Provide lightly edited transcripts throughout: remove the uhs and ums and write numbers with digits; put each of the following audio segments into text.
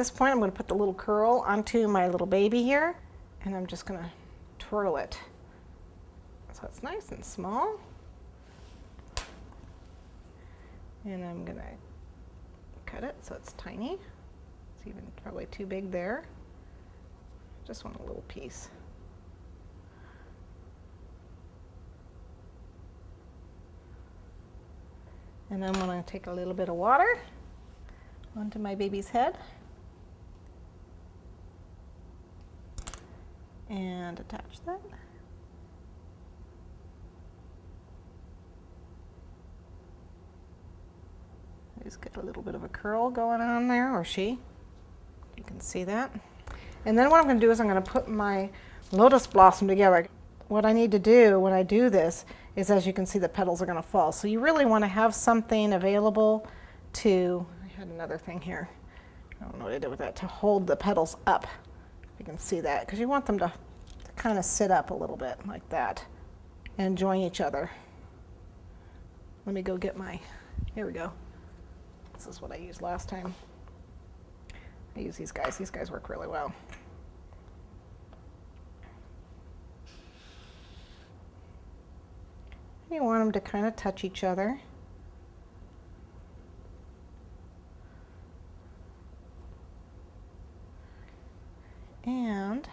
this point I'm going to put the little curl onto my little baby here, and I'm just going to twirl it so it's nice and small. And I'm going to cut it so it's tiny. It's even probably too big there. Just want a little piece. And then I'm going to take a little bit of water onto my baby's head and attach that. Just get a little bit of a curl going on there, or she. You can see that. And then what I'm going to do is I'm going to put my lotus blossom together. What I need to do when I do this is, as you can see, the petals are going to fall. So you really want to have something available to, I had another thing here, I don't know what I did with that, to hold the petals up. You can see that, because you want them to kind of sit up a little bit like that and join each other. Let me go get my, here we go. This is what I used last time. I use these guys. These guys work really well. You want them to kind of touch each other. And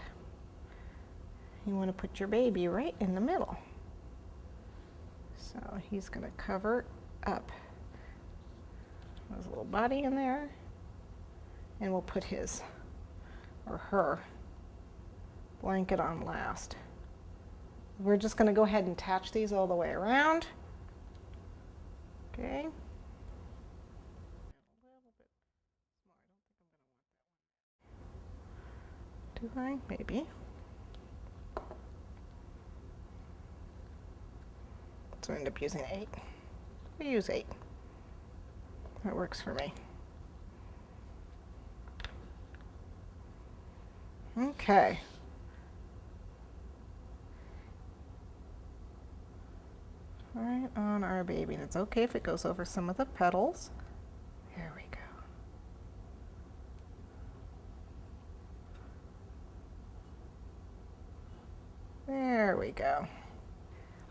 you want to put your baby right in the middle. So he's going to cover up. There's a little body in there, and we'll put his or her blanket on last. We're just going to go ahead and attach these all the way around. Okay. Do I? Maybe. So I end up using 8. We use 8. That works for me. Okay. Right on our baby. And it's okay if it goes over some of the petals. Here we go. There we go.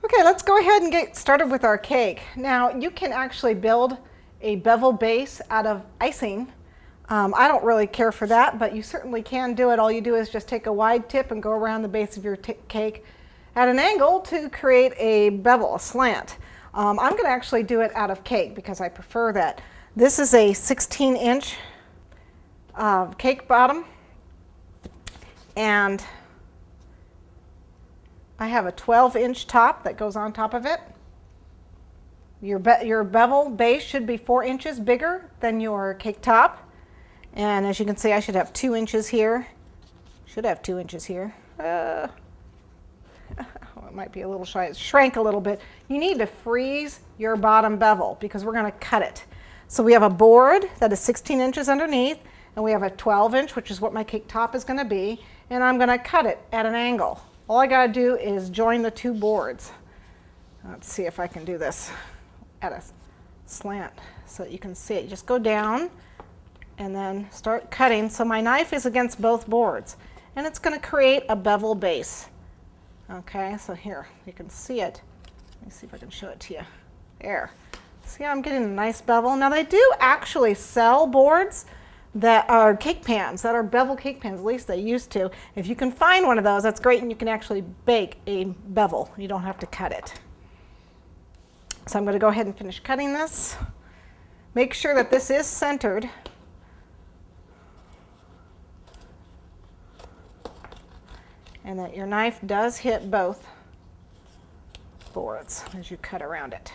Okay, let's go ahead and get started with our cake. Now, you can actually build a bevel base out of icing. I don't really care for that, but you certainly can do it. All you do is just take a wide tip and go around the base of your cake at an angle to create a bevel, a slant. I'm going to actually do it out of cake because I prefer that. This is a 16-inch cake bottom, and I have a 12-inch top that goes on top of it. Your bevel base should be 4 inches bigger than your cake top. And as you can see, I should have 2 inches here. Should have 2 inches here. Oh, it might be a little shy. It shrank a little bit. You need to freeze your bottom bevel because we're going to cut it. So we have a board that is 16 inches underneath, and we have a 12-inch, which is what my cake top is going to be, and I'm going to cut it at an angle. All I got to do is join the 2 boards. Let's see if I can do this at a slant so that you can see it. Just go down and then start cutting. So my knife is against both boards, and it's going to create a bevel base. Okay, so here, you can see it. Let me see if I can show it to you. There. See how I'm getting a nice bevel? Now they do actually sell boards that are cake pans, that are bevel cake pans, at least they used to. If you can find one of those, that's great, and you can actually bake a bevel. You don't have to cut it. So I'm going to go ahead and finish cutting this. Make sure that this is centered. And that your knife does hit both boards as you cut around it.